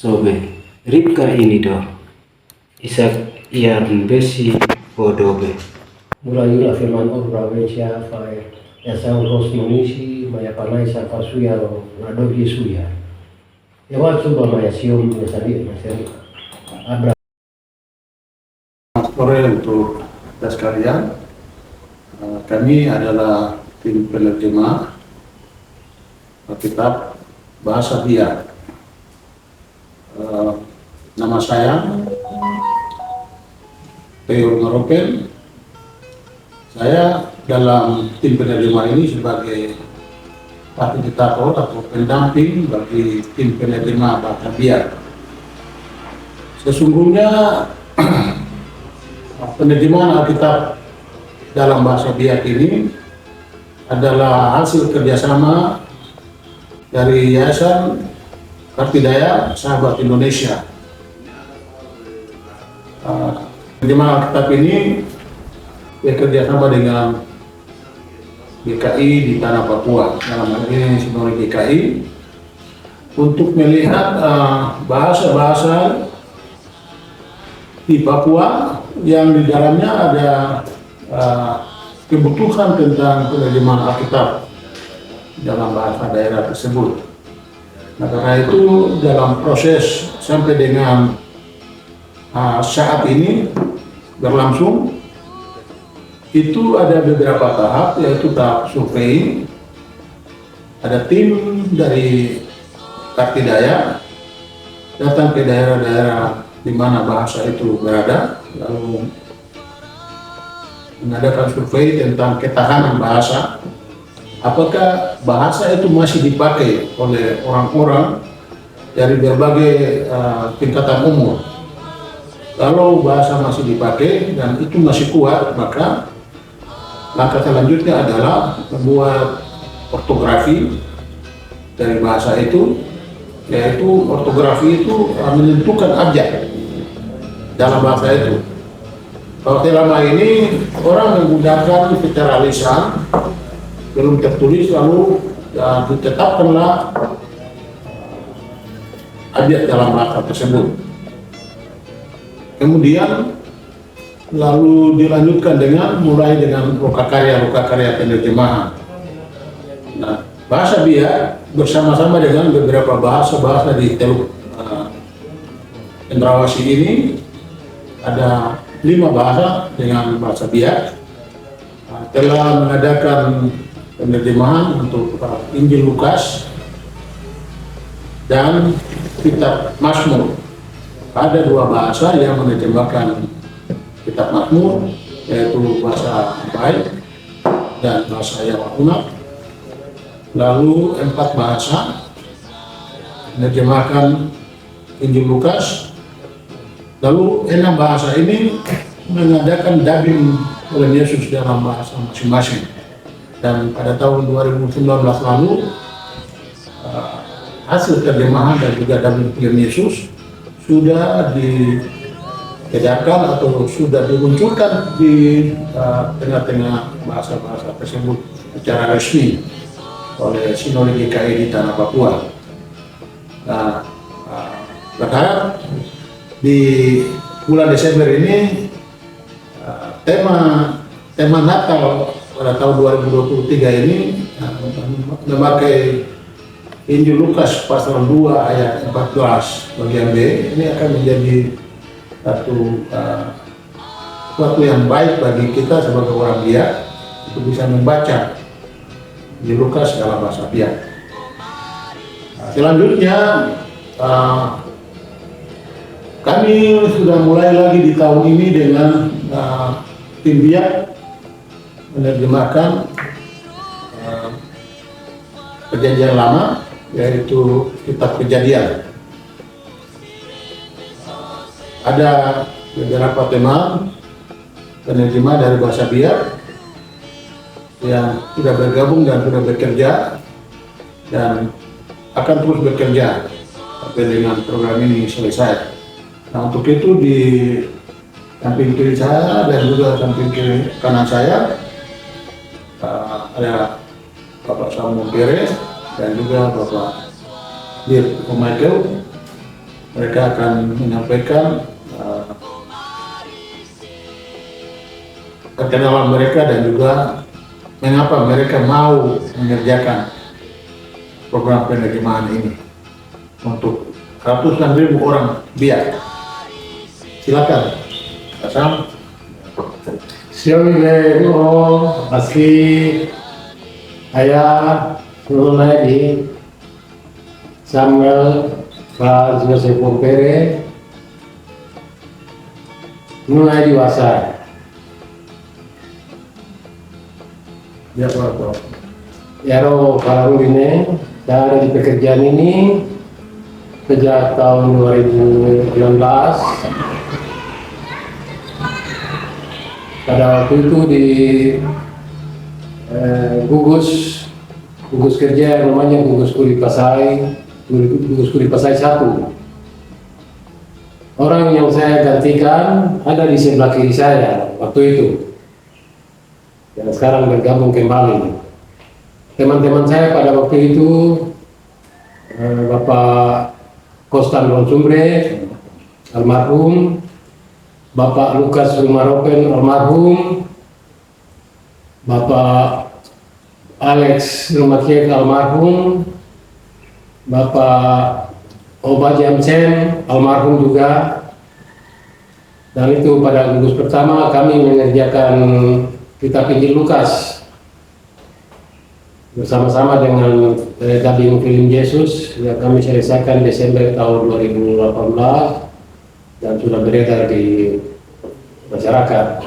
Sobe, Ripka ini do, Isak iar besi bodobe. Mula-mula firman Allah Mesia Fai Yasau Ros Munisi Maya Panai Saka Suya Radogi Suya Yawa Suba Maya Siom Yasari Yasari Abra. Sore untuk kita sekalian, kami adalah tim penerjemah kitab Bahasa Biak. Nama saya Theo Maropen. Saya dalam tim penerjemah ini sebagai fasilitator atau pendamping bagi tim penerjemah Bahasa Biak. Sesungguhnya penerjemahan Alkitab dalam bahasa Biak ini adalah hasil kerjasama dari Yayasan Kartidaya Sahabat Indonesia. Penerjemahan Alkitab ini bekerjasama dengan GKI di Tanah Papua, dalam hal ini Sinode GKI, untuk melihat bahasa-bahasa di Papua yang di dalamnya ada kebutuhan tentang penerjemahan Alkitab dalam bahasa daerah tersebut. Nah, karena itu dalam proses sampai dengan saat ini berlangsung, itu ada beberapa tahap, yaitu tahap survei. Ada tim dari Kartidaya datang ke daerah-daerah di mana bahasa itu berada, lalu mengadakan survei tentang ketahanan bahasa. Apakah bahasa itu masih dipakai oleh orang-orang dari berbagai tingkatan umur? Kalau bahasa masih dipakai dan itu masih kuat, maka langkah selanjutnya adalah membuat ortografi dari bahasa itu, yaitu ortografi itu menentukan abjad dalam bahasa itu. Kalau selama ini orang menggunakan secara lisan, belum tertulis, lalu ditetapkanlah abjad dalam bahasa tersebut. Kemudian lalu dilanjutkan mulai dengan lokakarya penerjemahan. Nah, bahasa Biak bersama-sama dengan beberapa bahasa di Teluk Cendrawasih ini, ada 5 bahasa dengan bahasa Biak, telah mengadakan penerjemahan untuk Injil Lukas dan kitab Mazmur. Ada 2 bahasa yang menerjemahkan kitab Mazmur, yaitu bahasa Baik dan bahasa Yawakunat. Lalu 4 bahasa menerjemahkan Injil Lukas. Lalu 6 bahasa ini mengadakan dubbing oleh Yesus dalam bahasa masing-masing. Dan pada tahun 2019 lalu hasil terjemahan dan juga dubbing film Yesus sudah diedarkan atau sudah dimunculkan di tengah-tengah bahasa-bahasa tersebut secara resmi oleh Sinode GKI di Tanah Papua. Nah, berharap di bulan Desember ini tema Natal pada tahun 2023 ini memakai Injil Lukas pasal 2 ayat 14 bagian B. Ini akan menjadi suatu yang baik bagi kita sebagai orang Biak untuk bisa membaca Injil Lukas dalam bahasa Biak. Selanjutnya kami sudah mulai lagi di tahun ini dengan tim Biak menerjemahkan Perjanjian Lama, yaitu kitab Kejadian. Ada beberapa teman penerjemah dari bahasa Biak yang sudah bergabung dan sudah bekerja dan akan terus bekerja sampai dengan program ini selesai. Nah, untuk itu di samping kiri saya dan juga samping kiri kanan saya ada Bapak Samuel Perez dan juga Bapak Dirk Michael Mereka akan menyampaikan perkenalan mereka dan juga mengapa mereka mau mengerjakan program penerimaan ini untuk ratusan ribu orang biak. Silakan, Pak Sam. Siapa asli ayah mulai di Samuel Franz Joseph Pompere mulai di Wasai. Ya, Pak. Ya, kalau ini saya ada di pekerjaan ini sejak tahun 2016. Pada waktu itu di gugus kerja yang namanya gugus kuli Pasai 1. Orang yang saya gantikan ada di sebelah kiri saya waktu itu, yang sekarang bergabung kembali. Teman-teman saya pada waktu itu Bapak Kostan Ronsumbre almarhum, Bapak Lukas Rumaropen almarhum, Bapak Alex Rumakiek almarhum, Bapak Oba Jamsen almarhum juga. Dan itu pada gugus pertama kami mengerjakan kitab Injil Lukas bersama-sama dengan dubbing film Yesus yang kami selesaikan Desember tahun 2018 dan sudah beredar di masyarakat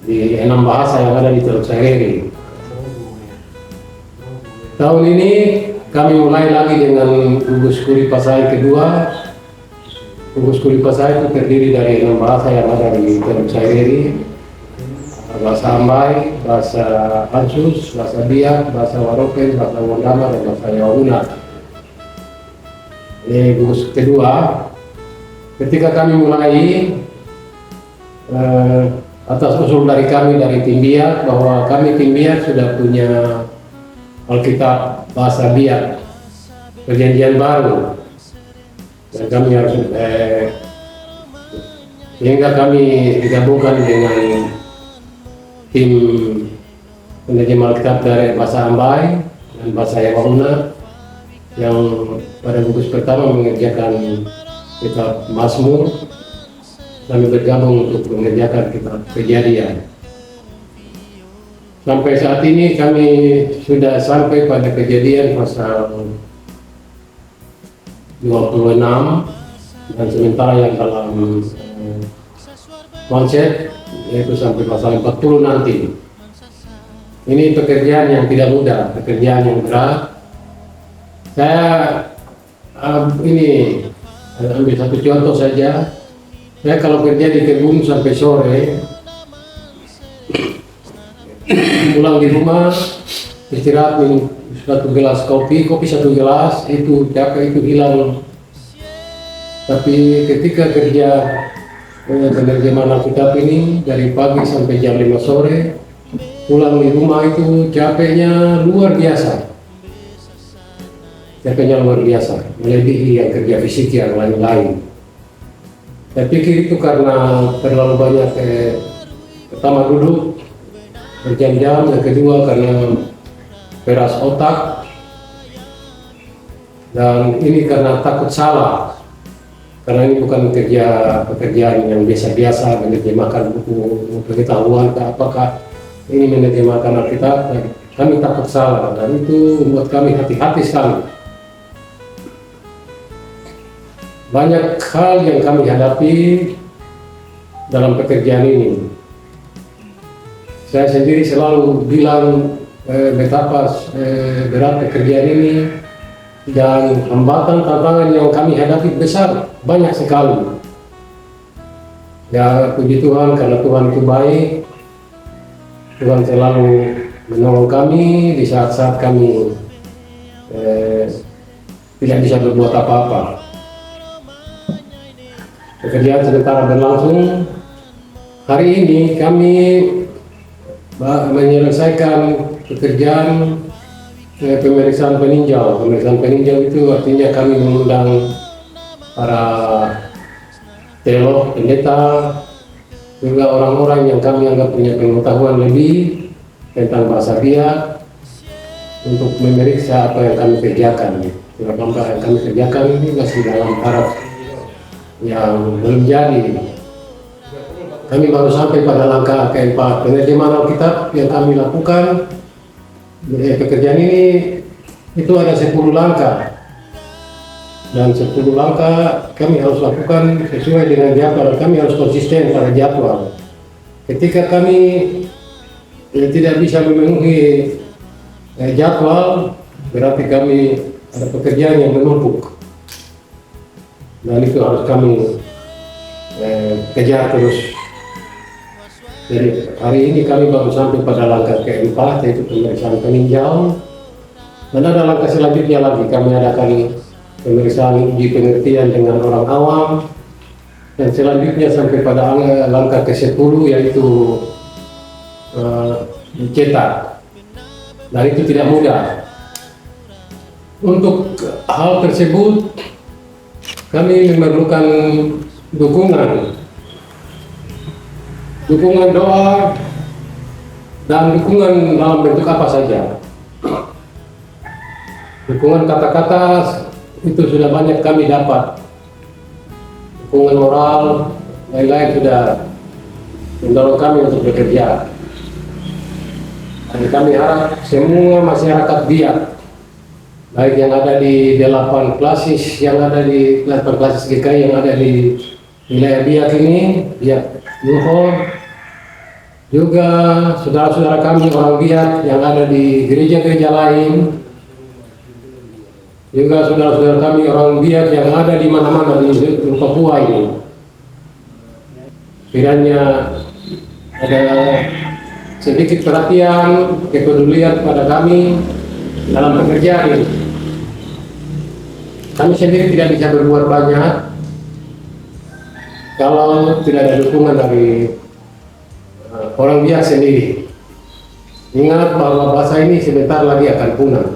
di 6 bahasa yang ada di Teluk Saireri. Tahun ini kami mulai lagi dengan gugus kuli Pasai kedua. Gugus kuli Pasai itu terdiri dari 6 bahasa yang ada di Teluk Saireri: bahasa Ambai, bahasa Ansus, bahasa Biak, bahasa Waropen, bahasa Wondama, dan bahasa Yauna. Ini gugus kedua. Ketika kami mulai atas usul dari kami dari tim Biak bahwa kami tim Biak sudah punya Alkitab bahasa Biak Perjanjian Baru, dan kami harus sehingga kami digabungkan dengan tim penerjemah Alkitab dari bahasa Ambai dan bahasa Yauna yang pada gugus pertama mengerjakan kitab Mazmur. Kami bergabung untuk mengerjakan kitab Kejadian. Sampai saat ini kami sudah sampai pada Kejadian pasal 26, dan sementara yang dalam konsep yaitu sampai pasal 40 nanti. Ini pekerjaan yang tidak mudah, pekerjaan yang berat. Saya ini ambil satu contoh saja. Saya kalau kerja di kebun sampai sore, pulang di rumah istirahat minum satu gelas kopi satu gelas, itu capek itu hilang. Tapi ketika kerja penerjemahan Alkitab ini dari pagi sampai jam 5 sore, pulang di rumah itu capeknya luar biasa. Capeknya luar biasa, melebihi yang kerja fisik yang lain-lain. Saya pikir itu karena terlalu banyak pertama duduk berjam-jam, yang kedua karena peras otak, dan ini karena takut salah, karena ini bukan pekerjaan yang biasa-biasa menerjemahkan buku pengetahuan apakah ini menerjemahkan Alkitab. Kami takut salah dan itu membuat kami hati-hati sekali. Banyak hal yang kami hadapi dalam pekerjaan ini. Saya sendiri selalu bilang betapa berat pekerjaan ini, dan hambatan tantangan yang kami hadapi besar, banyak sekali. Ya puji Tuhan, karena Tuhan itu baik. Tuhan selalu menolong kami di saat-saat kami tidak bisa berbuat apa-apa. Pekerjaan sementara berlangsung. Hari ini kami menyelesaikan pekerjaan pemeriksaan peninjau. Pemeriksaan peninjau itu artinya kami mengundang para teolog, pendeta, juga orang-orang yang kami anggap punya pengetahuan lebih tentang bahasa Biak untuk memeriksa apa yang kami kerjakan. Apa yang kami kerjakan ini masih dalam taraf yang belum jadi. Kami baru sampai pada langkah keempat, penerjemahan Alkitab yang kami lakukan. Pekerjaan ini itu ada 10 langkah, dan 10 langkah kami harus lakukan sesuai dengan jadwal. Kami harus konsisten pada jadwal. Ketika kami tidak bisa memenuhi jadwal, berarti kami ada pekerjaan yang menumpuk, dan itu harus kami kejar terus. Jadi hari ini kami baru sampai pada langkah keempat, yaitu pemeriksaan peninjau, dan ada langkah selanjutnya lagi. Kami adakan pemeriksaan uji pengertian dengan orang awam, dan selanjutnya sampai pada langkah ke-10, yaitu cetak. Dan itu tidak mudah. Untuk hal tersebut kami memerlukan dukungan doa dan dukungan dalam bentuk apa saja. Dukungan kata-kata itu sudah banyak kami dapat. Dukungan moral, lain-lain sudah mendorong kami untuk bekerja. Dan kami harap semua masyarakat Biak, baik yang ada di 8 klasis, yang ada di 8 klasis GKI yang ada di wilayah Biak ini, Biak Luhur, juga saudara-saudara kami orang Biak yang ada di gereja-gereja lain, juga saudara-saudara kami orang Biak yang ada di mana-mana di Papua ini. Kiranya ada sedikit perhatian, kepedulian kepada kami dalam pekerjaan ini. Kami sendiri tidak bisa berbuat banyak kalau tidak ada dukungan dari orang Biak sendiri. Ingat bahwa bahasa ini sebentar lagi akan punah.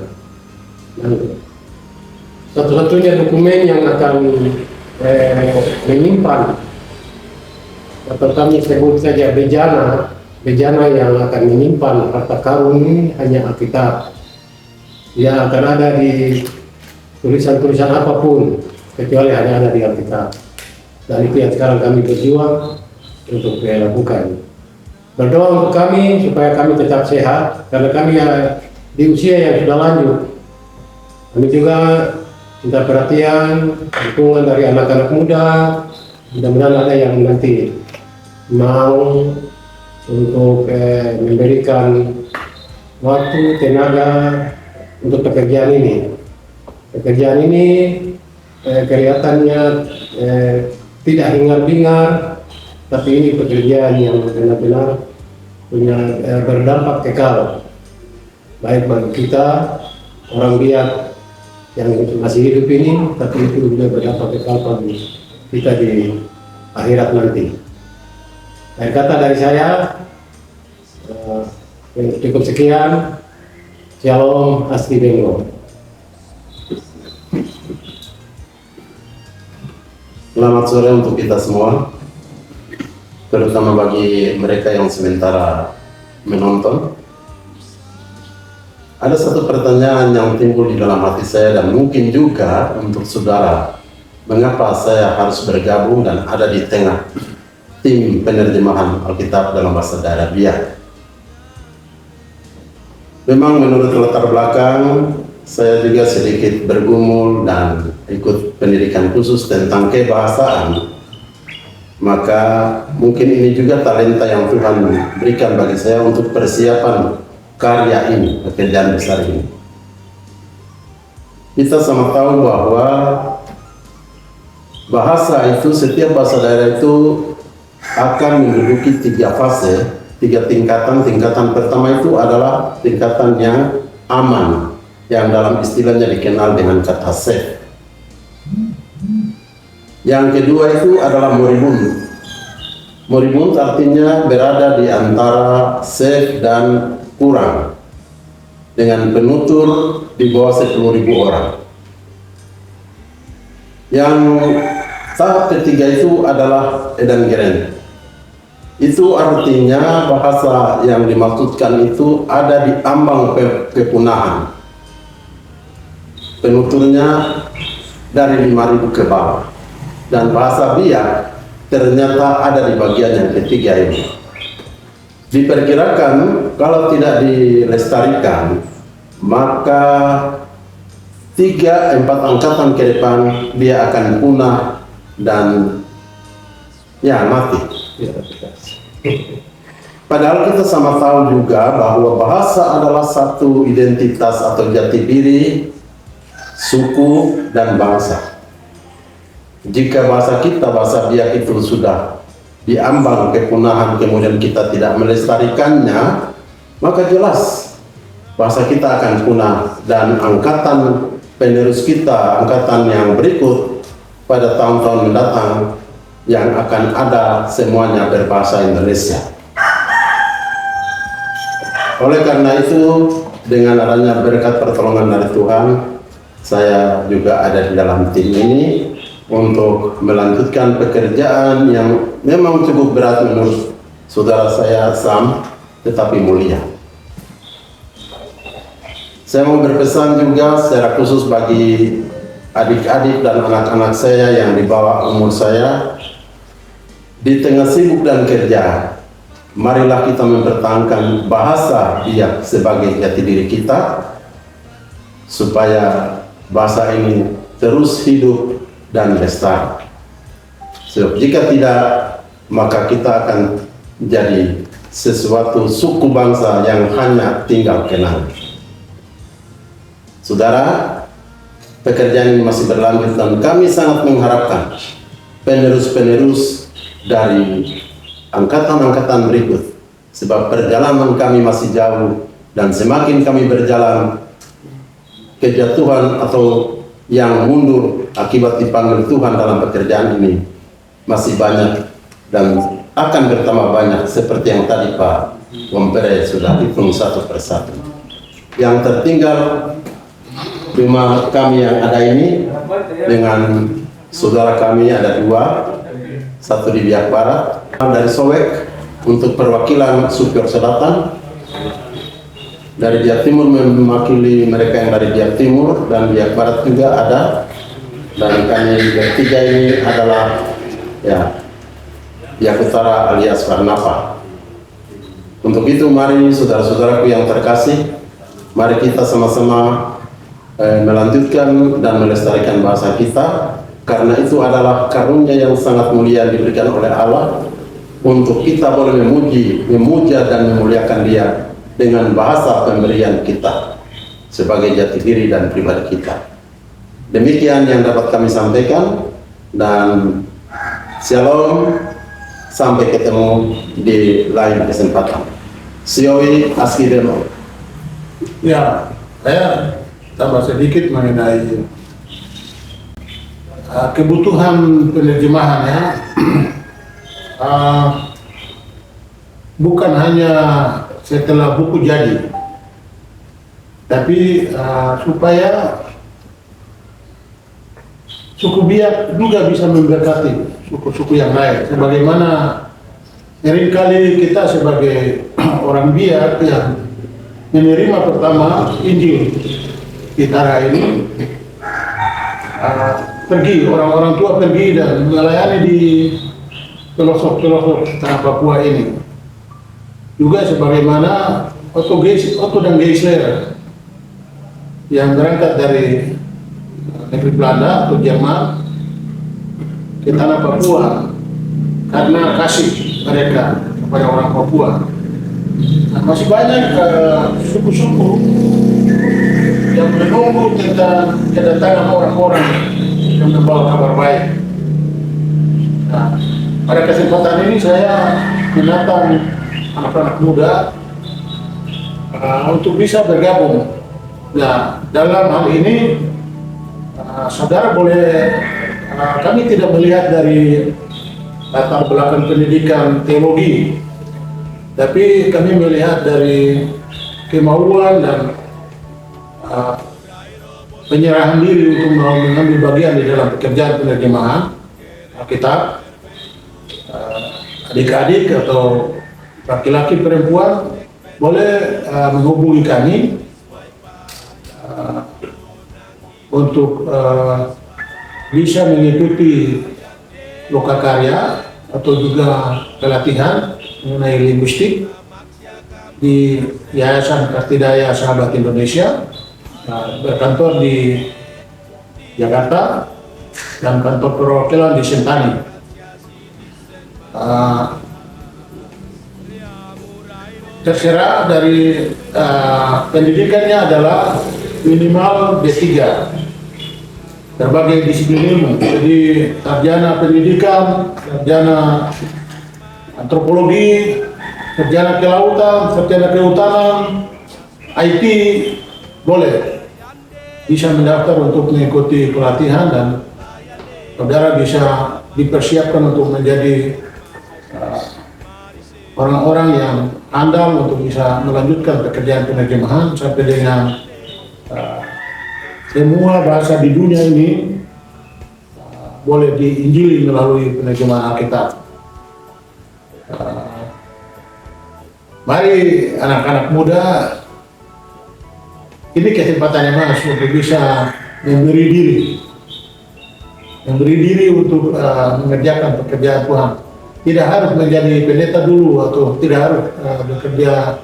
Dan satu-satunya dokumen yang akan menyimpan, atau kami sebut saja bejana yang akan menyimpan harta karun ini, hanya Alkitab. Dia akan ada di tulisan-tulisan apapun, kecuali hanya ada di Alkitab. Dan itu yang sekarang kami berjuang untuk lakukan. Berdoa untuk kami supaya kami tetap sehat, karena kami di usia yang sudah lanjut. Kami juga minta perhatian, dukungan dari anak-anak muda. Mudah-mudahan ada yang nanti mau untuk memberikan waktu, tenaga untuk pekerjaan ini. Pekerjaan ini kelihatannya tidak hingar-bingar, tapi ini pekerjaan yang benar-benar punya berdampak kekal, baik bagi kita orang Biak yang masih hidup ini, tapi itu juga berdampak kekal bagi kita di akhirat nanti. Akhir kata dari saya, cukup sekian. Shalom, Asti Bengo. Selamat sore untuk kita semua, terutama bagi mereka yang sementara menonton. Ada satu pertanyaan yang timbul di dalam hati saya dan mungkin juga untuk saudara. Mengapa saya harus bergabung dan ada di tengah tim penerjemahan Alkitab dalam bahasa daerah Biak? Memang menurut latar belakang, saya juga sedikit bergumul dan ikut pendidikan khusus tentang kebahasaan. Maka mungkin ini juga talenta yang Tuhan berikan bagi saya untuk persiapan karya ini, pekerjaan besar ini. Kita sama tahu bahwa bahasa itu, setiap bahasa daerah itu akan menduduki 3 fase, 3 tingkatan. Tingkatan pertama itu adalah tingkatan yang aman, yang dalam istilahnya dikenal dengan kata safe. Yang kedua itu adalah moribund. Moribund artinya berada di antara safe dan kurang, dengan penutur di bawah 10.000 orang. Yang tahap ketiga itu adalah edan geren. Itu artinya bahasa yang dimaksudkan itu ada di ambang kepunahan. Penuturnya dari 5.000 ke bawah. Dan bahasa Biak ternyata ada di bagian yang ketiga ini. Diperkirakan kalau tidak dilestarikan, maka 3-4 angkatan ke depan dia akan punah dan ya mati. Padahal kita sama tahu juga bahwa bahasa adalah satu identitas atau jati diri suku dan bangsa. Jika bahasa kita, bahasa Biak itu sudah diambang kepunahan, kemudian kita tidak melestarikannya, maka jelas bahasa kita akan punah dan angkatan penerus kita, angkatan yang berikut pada tahun-tahun mendatang yang akan ada semuanya berbahasa Indonesia. Oleh karena itu, dengan adanya berkat pertolongan dari Tuhan, saya juga ada di dalam tim ini untuk melanjutkan pekerjaan yang memang cukup berat menurut saudara saya Sam, tetapi mulia. Saya mau berpesan juga secara khusus bagi adik-adik dan anak-anak saya yang di bawah umur saya, di tengah sibuk dan kerja, marilah kita mempertahankan bahasa Biak sebagai jati diri kita, supaya bahasa ini terus hidup dan lestari. Sebab jika tidak, maka kita akan jadi sesuatu suku bangsa yang hanya tinggal kenal. Saudara, pekerjaan ini masih berlanjut dan kami sangat mengharapkan penerus-penerus dari angkatan-angkatan berikut, sebab perjalanan kami masih jauh dan semakin kami berjalan, kejatuhan atau yang mundur akibat dipanggil Tuhan dalam pekerjaan ini masih banyak dan akan bertambah banyak, seperti yang tadi Pak Wompere sudah hitung satu persatu. Yang tertinggal rumah kami yang ada ini dengan saudara kami ada 2, satu di Biak Barat, dari Sowek untuk perwakilan Supior Selatan, dari Biak Timur mewakili mereka yang dari Biak Timur, dan Biak Barat juga ada, dan kami bertiga ini adalah ya Biak Utara alias Varnava. Untuk itu mari saudara-saudaraku yang terkasih, mari kita sama-sama melanjutkan dan melestarikan bahasa kita, karena itu adalah karunia yang sangat mulia diberikan oleh Allah untuk kita boleh memuji, memuja dan memuliakan Dia dengan bahasa pemberian kita sebagai jati diri dan pribadi kita. Demikian yang dapat kami sampaikan, dan shalom, sampai ketemu di lain kesempatan. Sioi Aski Demo. Ya, saya tambah sedikit mengenai kebutuhan penerjemahan ya. Bukan hanya setelah buku jadi, tapi supaya suku Biak juga bisa memberkati suku-suku yang lain. Sebagaimana seringkali kita sebagai orang Biak yang menerima pertama Injil Kitara ini, pergi, orang-orang tua pergi dan melayani di pelosok-pelosok tanah Papua ini. Juga sebagaimana Otto dan Geisler yang berangkat dari negeri Belanda atau Jerman ke tanah Papua karena kasih mereka kepada orang Papua. Nah, masih banyak suku-suku yang menunggu tentang kedatangan orang-orang yang membawa kabar baik. Nah, pada kesempatan ini saya menantang anak-anak muda untuk bisa bergabung. Nah, dalam hal ini saudara boleh, kami tidak melihat dari latar belakang pendidikan teologi, tapi kami melihat dari kemauan dan penyerahan diri untuk mau mengambil bagian di dalam pekerjaan penerjemahan Alkitab. Adik-adik atau laki-laki perempuan boleh menghubungi kami untuk bisa mengikuti lokakarya atau juga pelatihan mengenai linguistik di Yayasan Kartidaya Sahabat Indonesia, berkantor di Jakarta dan kantor perwakilan di Sentani. Terserah dari pendidikannya adalah minimal D3 berbagai disiplin ilmu, jadi sarjana pendidikan, sarjana antropologi, sarjana kelautan, sarjana kehutanan, IT, boleh bisa mendaftar untuk mengikuti pelatihan dan saudara bisa dipersiapkan untuk menjadi orang-orang yang andal untuk bisa melanjutkan pekerjaan penerjemahan sampai dengan semua bahasa di dunia ini boleh diinjili melalui penerjemahan Alkitab. Mari anak-anak muda, ini kesempatannya Mas untuk bisa memberi diri untuk mengerjakan pekerjaan Tuhan. Tidak harus menjadi pendeta dulu atau tidak harus bekerja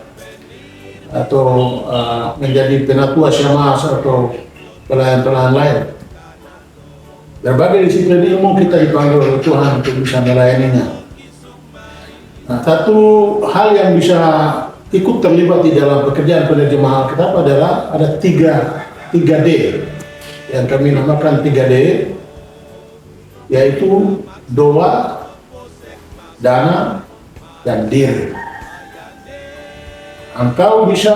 atau menjadi penatua syamas atau pelayan-pelayan lain. Berbagai disiplin ilmu kita dipanggil oleh Tuhan untuk bisa melayaninya. Nah, satu hal yang bisa ikut terlibat di dalam pekerjaan penerjemahan Alkitab adalah ada 3D yang kami namakan 3D, yaitu doa, dana, dan diri. Engkau bisa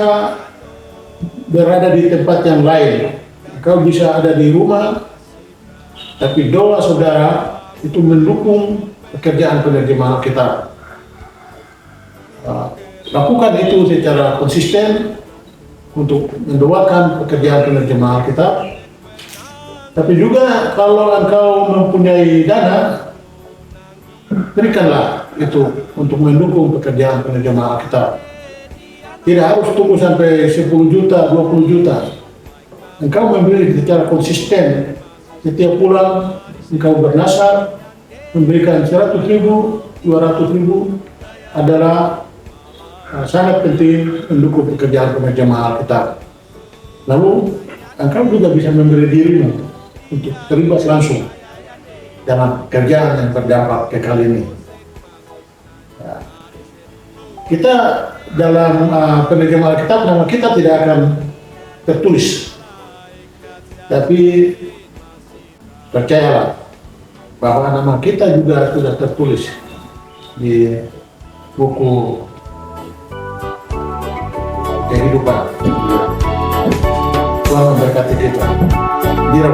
berada di tempat yang lain, engkau bisa ada di rumah, tapi doa saudara itu mendukung pekerjaan penerjemahan Alkitab. Lakukan itu secara konsisten untuk mendoakan pekerjaan penerjemahan Alkitab. Tapi juga kalau engkau mempunyai dana, berikanlah itu untuk mendukung pekerjaan penerjemahan Alkitab. Tidak harus tunggu sampai 10 juta, 20 juta. Engkau memberi secara konsisten. Setiap bulan engkau bernasar, memberikan 100.000, 200.000 adalah sangat penting mendukung pekerjaan penerjemahan Alkitab. Lalu engkau juga bisa memberi dirimu untuk terlibat langsung dalam pekerjaan yang berdampak kekal ini. Kita dalam penerjemahan Alkitab, nama kita tidak akan tertulis, tapi percayalah bahwa nama kita juga sudah tertulis di buku kehidupan. Tuhan memberkati kita. Dira